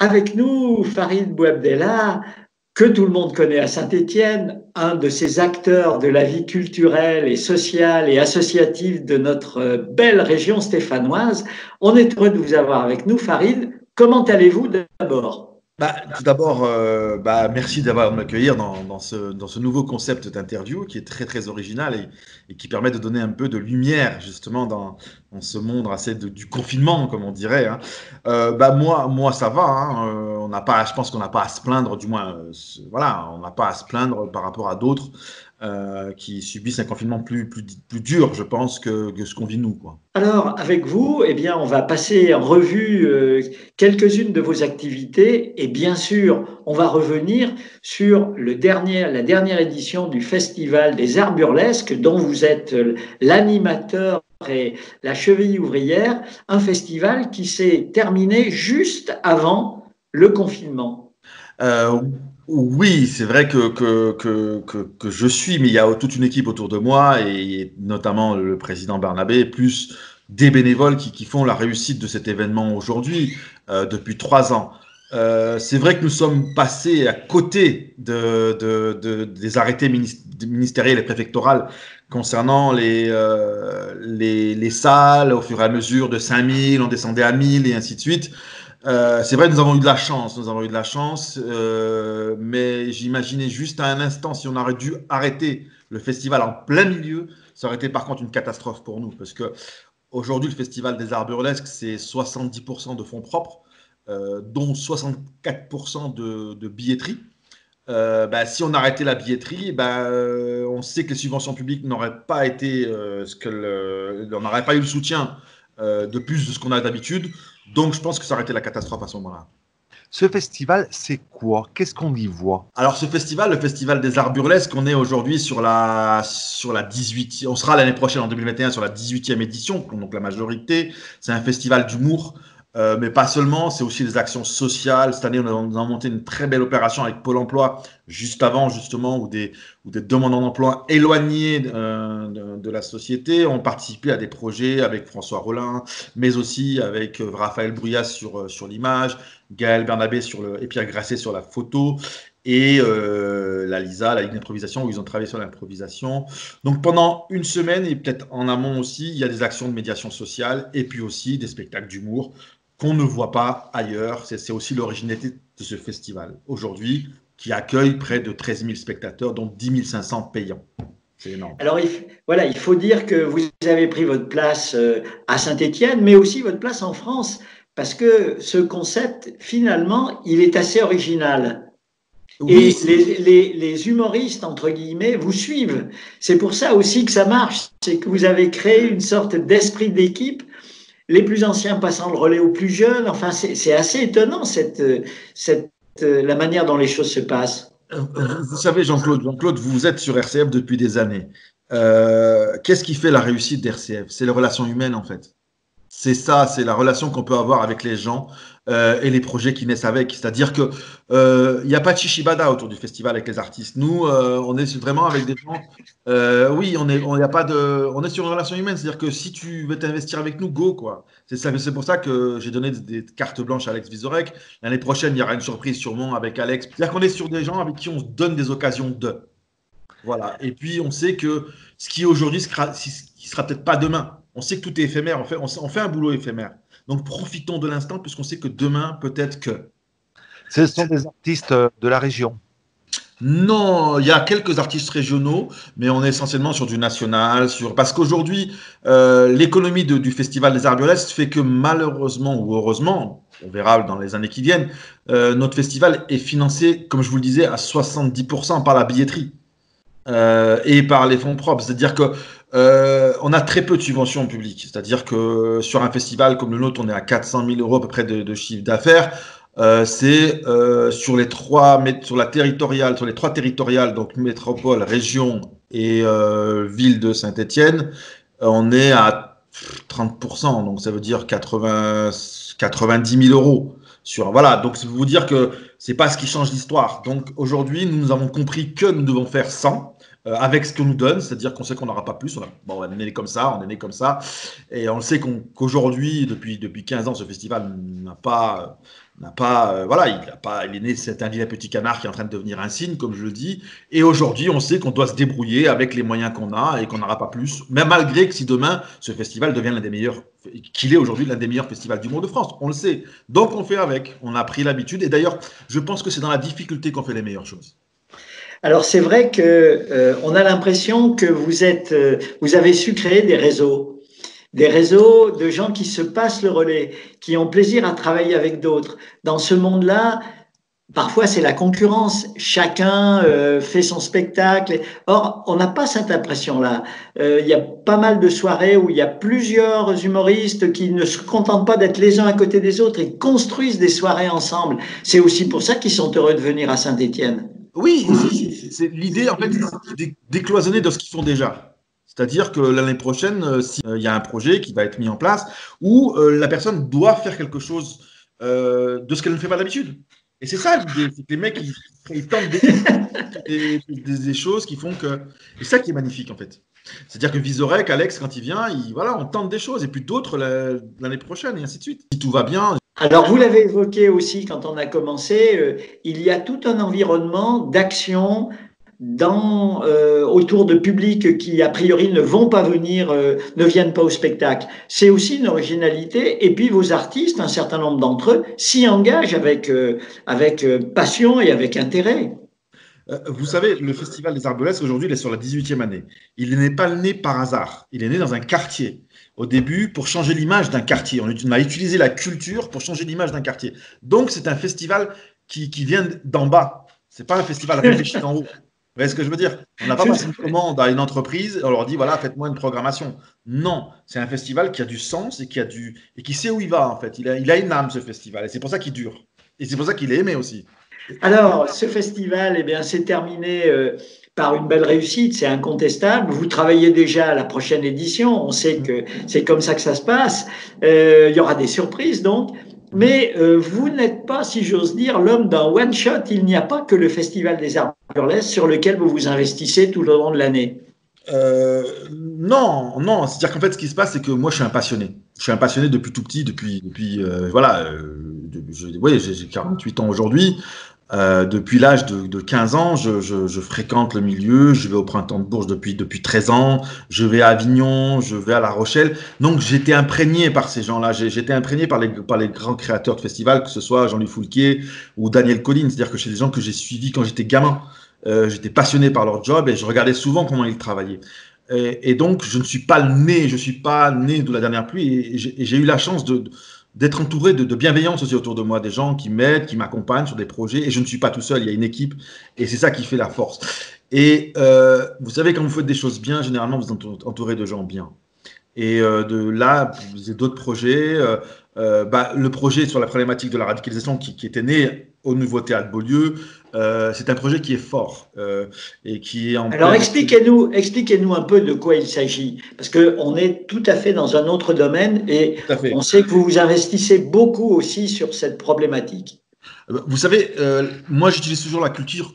avec nous, Farid Bouabdella, que tout le monde connaît à Saint-Étienne, un de ces acteurs de la vie culturelle et sociale et associative de notre belle région stéphanoise. On est heureux de vous avoir avec nous, Farid. Comment allez-vous d'abord? Tout d'abord, merci d'avoir m'accueillir dans ce nouveau concept d'interview qui est très très original et qui permet de donner un peu de lumière justement dans ce monde assez du confinement, comme on dirait, hein. Moi, ça va, hein, on n'a pas, je pense qu'on n'a pas à se plaindre, du moins, voilà, on n'a pas à se plaindre par rapport à d'autres qui subissent un confinement plus dur, je pense, que ce qu'on vit nous, quoi. Alors, avec vous, eh bien, on va passer en revue quelques-unes de vos activités et bien sûr, on va revenir sur la dernière édition du Festival des Arts Burlesques dont vous êtes l'animateur et la cheville ouvrière, un festival qui s'est terminé juste avant le confinement. Euh, oui, c'est vrai que je suis, mais il y a toute une équipe autour de moi, et notamment le président Bernabé, plus des bénévoles qui font la réussite de cet événement aujourd'hui, depuis 3 ans. C'est vrai que nous sommes passés à côté des arrêtés ministériels et préfectorales concernant les salles. Au fur et à mesure de 5 000, on descendait à 1 000 et ainsi de suite. C'est vrai que nous avons eu de la chance, mais j'imaginais juste à un instant si on aurait dû arrêter le festival en plein milieu, ça aurait été par contre une catastrophe pour nous, parce que aujourd'hui le Festival des Arts Burlesques, c'est 70% de fonds propres, dont 64% de billetterie. Si on arrêtait la billetterie, on sait que les subventions publiques n'auraient pas été on n'aurait pas eu le soutien de plus de ce qu'on a d'habitude. Donc, je pense que ça aurait été la catastrophe à ce moment-là. Ce festival, c'est quoi? Qu'est-ce qu'on y voit? Alors, ce festival, le Festival des Arts Burlesques, on est aujourd'hui sur la 18e, on sera l'année prochaine en 2021 sur la 18e édition, donc la majorité. C'est un festival d'humour, mais pas seulement, c'est aussi des actions sociales. Cette année, on a monté une très belle opération avec Pôle emploi, juste avant, justement, où des demandeurs d'emploi éloignés de la société ont participé à des projets avec François Rollin, mais aussi avec Raphaël Bruyas sur l'image, Gaël Bernabé et Pierre Grasset sur la photo, et la Ligue d'improvisation, où ils ont travaillé sur l'improvisation. Donc pendant une semaine, et peut-être en amont aussi, il y a des actions de médiation sociale, et puis aussi des spectacles d'humour qu'on ne voit pas ailleurs. C'est aussi l'originalité de ce festival aujourd'hui, qui accueille près de 13 000 spectateurs, dont 10 500 payants. C'est énorme. Alors, voilà, il faut dire que vous avez pris votre place à Saint-Étienne, mais aussi votre place en France, parce que ce concept, finalement, il est assez original. Oui. Et les humoristes, entre guillemets, vous suivent. C'est pour ça aussi que ça marche. C'est que vous avez créé une sorte d'esprit d'équipe, les plus anciens passant le relais aux plus jeunes. Enfin, c'est assez étonnant, la manière dont les choses se passent. Vous savez, Jean-Claude, vous êtes sur RCF depuis des années. Qu'est-ce qui fait la réussite d'RCF? C'est les relations humaines, en fait. C'est ça, c'est la relation qu'on peut avoir avec les gens et les projets qui naissent avec. C'est-à-dire que il n'y a pas de chichibada autour du festival avec les artistes. Nous, on est vraiment avec des gens. Oui, y a pas on est sur une relation humaine. C'est-à-dire que si tu veux t'investir avec nous, go, quoi. C'est pour ça que j'ai donné des cartes blanches à Alex Vizorek. L'année prochaine, il y aura une surprise sûrement avec Alex. C'est-à-dire qu'on est sur des gens avec qui on se donne des occasions de. Voilà. Et puis, on sait que ce qui aujourd'hui qui sera peut-être pas demain. On sait que tout est éphémère. On fait un boulot éphémère. Donc, profitons de l'instant, puisqu'on sait que demain, peut-être que. Ce sont des artistes de la région. Non, il y a quelques artistes régionaux, mais on est essentiellement sur du national, parce qu'aujourd'hui, l'économie du Festival des Arts Burlesques fait que malheureusement ou heureusement, on verra dans les années qui viennent, notre festival est financé, comme je vous le disais, à 70% par la billetterie et par les fonds propres. C'est-à-dire que on a très peu de subventions publiques. C'est-à-dire que sur un festival comme le nôtre, on est à 400 000 euros à peu près de chiffre d'affaires. C'est sur les trois territoriales, donc métropole, région et ville de Saint-Étienne, on est à 30%, donc ça veut dire 90 000 euros. Voilà, donc c'est pour vous dire que c'est pas ce qui change l'histoire. Donc aujourd'hui, nous avons compris que nous devons faire 100, avec ce qu'on nous donne, c'est-à-dire qu'on sait qu'on n'aura pas plus. On est né comme ça, on est né comme ça. Et on le sait qu'aujourd'hui, depuis 15 ans, ce festival voilà, il est né, c'est un vilain petit canard qui est en train de devenir un cygne, comme je le dis. Et aujourd'hui, on sait qu'on doit se débrouiller avec les moyens qu'on a et qu'on n'aura pas plus. Mais malgré que si demain, ce festival devient l'un des meilleurs, qu'il est aujourd'hui l'un des meilleurs festivals du monde de France, on le sait. Donc on fait avec, on a pris l'habitude. Et d'ailleurs, je pense que c'est dans la difficulté qu'on fait les meilleures choses. Alors c'est vrai que on a l'impression que vous avez su créer des réseaux de gens qui se passent le relais, qui ont plaisir à travailler avec d'autres. Dans ce monde-là, parfois c'est la concurrence. Chacun fait son spectacle. Or, on n'a pas cette impression-là. Il y a pas mal de soirées où il y a plusieurs humoristes qui ne se contentent pas d'être les uns à côté des autres. Ils construisent des soirées ensemble. C'est aussi pour ça qu'ils sont heureux de venir à Saint-Étienne. Oui, c'est l'idée, en fait, c'est décloisonner de ce qu'ils font déjà. C'est-à-dire que l'année prochaine, s'il y a un projet qui va être mis en place où la personne doit faire quelque chose de ce qu'elle ne fait pas d'habitude. Et c'est ça l'idée, c'est que les mecs, ils tentent des choses qui font que... Et c'est ça qui est magnifique, en fait. C'est-à-dire que Vizorek, Alex, quand il vient, voilà, on tente des choses, et puis d'autres l'année prochaine, et ainsi de suite. Si tout va bien... Alors, vous l'avez évoqué aussi quand on a commencé, il y a tout un environnement d'action autour de publics qui, a priori, ne vont pas venir, ne viennent pas au spectacle. C'est aussi une originalité. Et puis, vos artistes, un certain nombre d'entre eux, s'y engagent avec passion et avec intérêt. Vous savez, le Festival des Arboresques, aujourd'hui, il est sur la 18e année. Il n'est pas né par hasard. Il est né dans un quartier. Au début, pour changer l'image d'un quartier. On a utilisé la culture pour changer l'image d'un quartier. Donc, c'est un festival qui vient d'en bas. Ce n'est pas un festival réfléchi d'en haut. Vous voyez ce que je veux dire? On n'a pas passé une commande à une entreprise et on leur dit, voilà, faites-moi une programmation. Non, c'est un festival qui a du sens et qui sait où il va, en fait. Il a une âme, ce festival. Et c'est pour ça qu'il dure. Et c'est pour ça qu'il est aimé aussi. Alors, ce festival, eh bien, s'est terminé par une belle réussite, c'est incontestable. Vous travaillez déjà à la prochaine édition, on sait que c'est comme ça que ça se passe. Il y aura des surprises donc. Mais vous n'êtes pas, si j'ose dire, l'homme d'un one-shot. Il n'y a pas que le Festival des Arts Burlesques sur lequel vous vous investissez tout au long de l'année. Non, non. C'est-à-dire qu'en fait, ce qui se passe, c'est que moi, je suis un passionné. Je suis un passionné depuis tout petit, voilà. Oui, j'ai 48 ans aujourd'hui. Depuis l'âge de 15 ans, je fréquente le milieu, je vais au Printemps de Bourges depuis 13 ans, je vais à Avignon, je vais à La Rochelle. Donc j'étais imprégné par ces gens-là, j'étais imprégné par les grands créateurs de festivals, que ce soit Jean-Louis Foulquier ou Daniel Colline. C'est-à-dire que c'est des gens que j'ai suivis quand j'étais gamin. J'étais passionné par leur job et je regardais souvent comment ils travaillaient. Et donc je ne suis pas né, je suis pas né de la dernière pluie et j'ai eu la chance d'être entouré de bienveillance aussi autour de moi, des gens qui m'aident, qui m'accompagnent sur des projets, et je ne suis pas tout seul, il y a une équipe, et c'est ça qui fait la force. Et vous savez, quand vous faites des choses bien, généralement, vous êtes entouré de gens bien. Et de là, vous avez d'autres projets. Le projet sur la problématique de la radicalisation qui était né au nouveau théâtre Beaulieu, c'est un projet qui est fort et qui est en... Alors expliquez-nous un peu de quoi il s'agit, parce qu'on est tout à fait dans un autre domaine et on sait que vous vous investissez beaucoup aussi sur cette problématique. Vous savez, moi j'utilise toujours la culture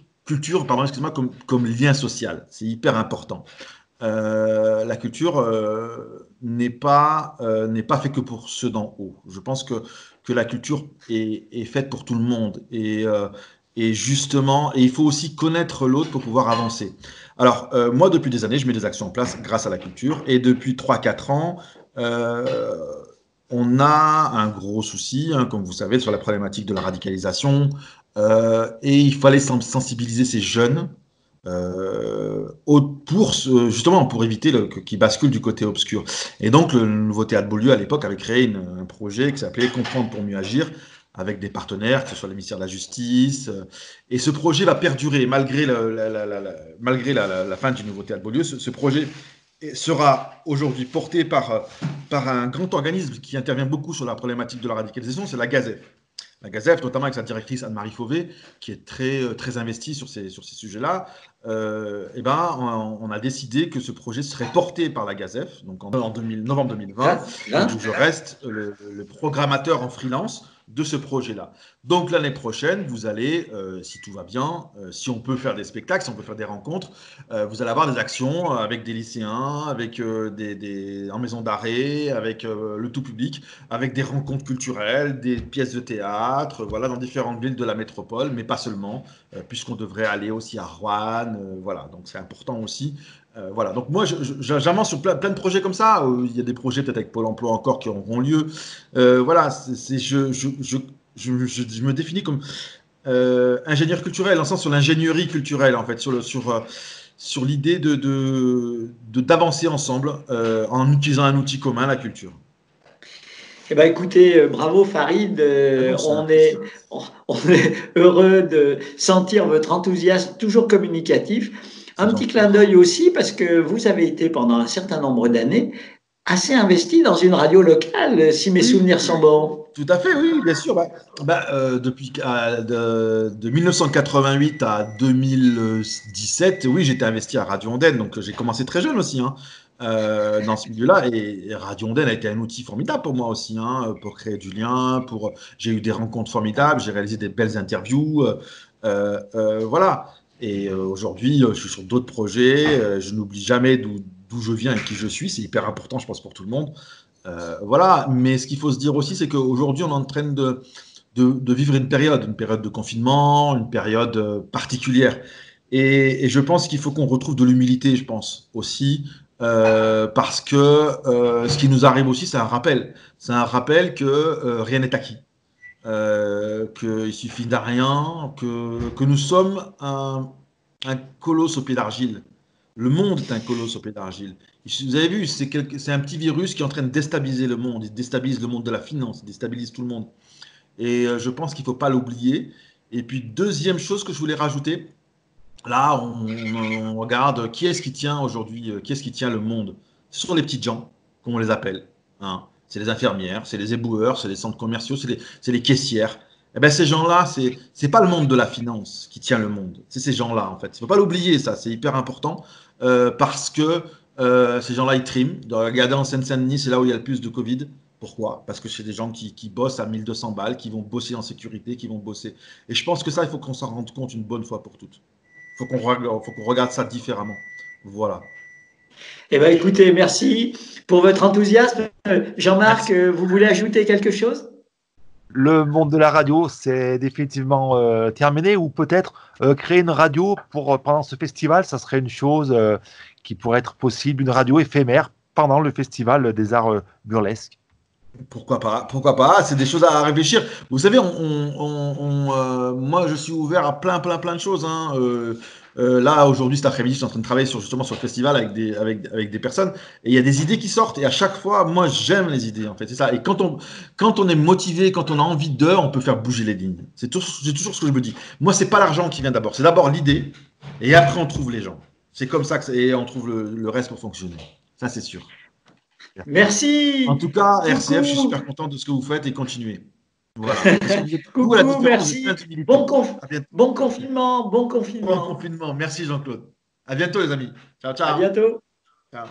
comme lien social. C'est hyper important. La culture n'est pas faite que pour ceux d'en haut. Je pense que la culture est faite pour tout le monde. Et justement, il faut aussi connaître l'autre pour pouvoir avancer. Alors, moi, depuis des années, je mets des actions en place grâce à la culture. Et depuis 3-4 ans, on a un gros souci, hein, comme vous savez, sur la problématique de la radicalisation. Et il fallait sensibiliser ces jeunes justement pour éviter qu'ils basculent du côté obscur. Et donc le nouveau théâtre Beaulieu à l'époque avait créé un projet qui s'appelait Comprendre pour mieux agir, avec des partenaires, que ce soit le ministère de la Justice. Et ce projet va perdurer malgré la fin du nouveau théâtre Beaulieu. Ce projet sera aujourd'hui porté par un grand organisme qui intervient beaucoup sur la problématique de la radicalisation, c'est la Gazef. La Gazef, notamment avec sa directrice Anne-Marie Fauvet, qui est très investie sur ces sujets-là, on a décidé que ce projet serait porté par la Gazef, donc en novembre 2020, où je reste le programmateur en freelance de ce projet-là. Donc l'année prochaine, vous allez, si tout va bien, si on peut faire des spectacles, si on peut faire des rencontres, vous allez avoir des actions avec des lycéens, avec en maison d'arrêt, avec le tout public, avec des rencontres culturelles, des pièces de théâtre, voilà, dans différentes villes de la métropole, mais pas seulement, puisqu'on devrait aller aussi à Roanne, voilà, donc c'est important aussi. Voilà, donc moi j'avance sur plein de projets comme ça. Il y a des projets peut-être avec Pôle emploi encore qui auront lieu. Voilà, je me définis comme ingénieur culturel, en sens sur l'ingénierie culturelle, en fait, sur l'idée d'avancer ensemble en utilisant un outil commun, la culture. Eh ben, écoutez, bravo Farid, on est heureux de sentir votre enthousiasme toujours communicatif. Un petit clin d'œil aussi parce que vous avez été pendant un certain nombre d'années assez investi dans une radio locale, si mes souvenirs sont bons. Tout à fait, oui, bien sûr. Depuis de 1988 à 2017, oui, j'étais investi à Radio Ondaine, donc j'ai commencé très jeune aussi, hein, dans ce milieu-là. Et Radio Ondaine a été un outil formidable pour moi aussi, hein, pour créer du lien. J'ai eu des rencontres formidables, j'ai réalisé des belles interviews, voilà. Et aujourd'hui, je suis sur d'autres projets. Je n'oublie jamais d'où je viens et qui je suis. C'est hyper important, je pense, pour tout le monde. Voilà, mais ce qu'il faut se dire aussi, c'est qu'aujourd'hui, on est en train de vivre une période de confinement, une période particulière. Et je pense qu'il faut qu'on retrouve de l'humilité, je pense, aussi, parce que ce qui nous arrive aussi, c'est un rappel. C'est un rappel que rien n'est acquis, qu'il suffit d'un rien, que nous sommes un colosse au pied d'argile. Le monde est un colosse au pied d'argile. Vous avez vu, c'est un petit virus qui est en train de déstabiliser le monde. Il déstabilise le monde de la finance, il déstabilise tout le monde. Et je pense qu'il ne faut pas l'oublier. Et puis, deuxième chose que je voulais rajouter, là, on regarde qui est-ce qui tient aujourd'hui, qui est-ce qui tient le monde. Ce sont les petites gens, comme on les appelle, hein. C'est les infirmières, c'est les éboueurs, c'est les centres commerciaux, c'est les caissières. Eh ben, ces gens-là, c'est pas le monde de la finance qui tient le monde. C'est ces gens-là, en fait. Il ne faut pas l'oublier, ça. C'est hyper important parce que ces gens-là, ils triment. Regardez en Seine-Saint-Denis, c'est là où il y a le plus de Covid. Pourquoi? Parce que c'est des gens qui bossent à 1200 balles, qui vont bosser en sécurité, qui vont bosser. Et je pense que ça, il faut qu'on s'en rende compte une bonne fois pour toutes. Il faut qu'on regarde ça différemment. Voilà. Eh bien, écoutez, merci pour votre enthousiasme. Jean-Marc, vous voulez ajouter quelque chose? Le monde de la radio, c'est définitivement terminé, ou peut-être créer une radio pendant ce festival, ça serait une chose qui pourrait être possible, une radio éphémère pendant le festival des arts burlesques. Pourquoi pas? Pourquoi pas? C'est des choses à réfléchir. Vous savez, moi, je suis ouvert à plein de choses, hein. Là, aujourd'hui, cet après-midi, je suis en train de travailler justement sur le festival avec des personnes. Et il y a des idées qui sortent. Et à chaque fois, moi, j'aime les idées, en fait. C'est ça. Et quand on est motivé, quand on a envie on peut faire bouger les lignes. C'est toujours ce que je me dis. Moi, c'est pas l'argent qui vient d'abord. C'est d'abord l'idée. Et après, on trouve les gens. C'est comme ça et on trouve le reste pour fonctionner. Ça, c'est sûr. Merci. En tout cas, Coucou. RCF, je suis super content de ce que vous faites et continuez. Voilà. Coucou, merci. Bon confinement. Bon confinement. Merci Jean-Claude. À bientôt les amis. Ciao, ciao. À bientôt. Ciao.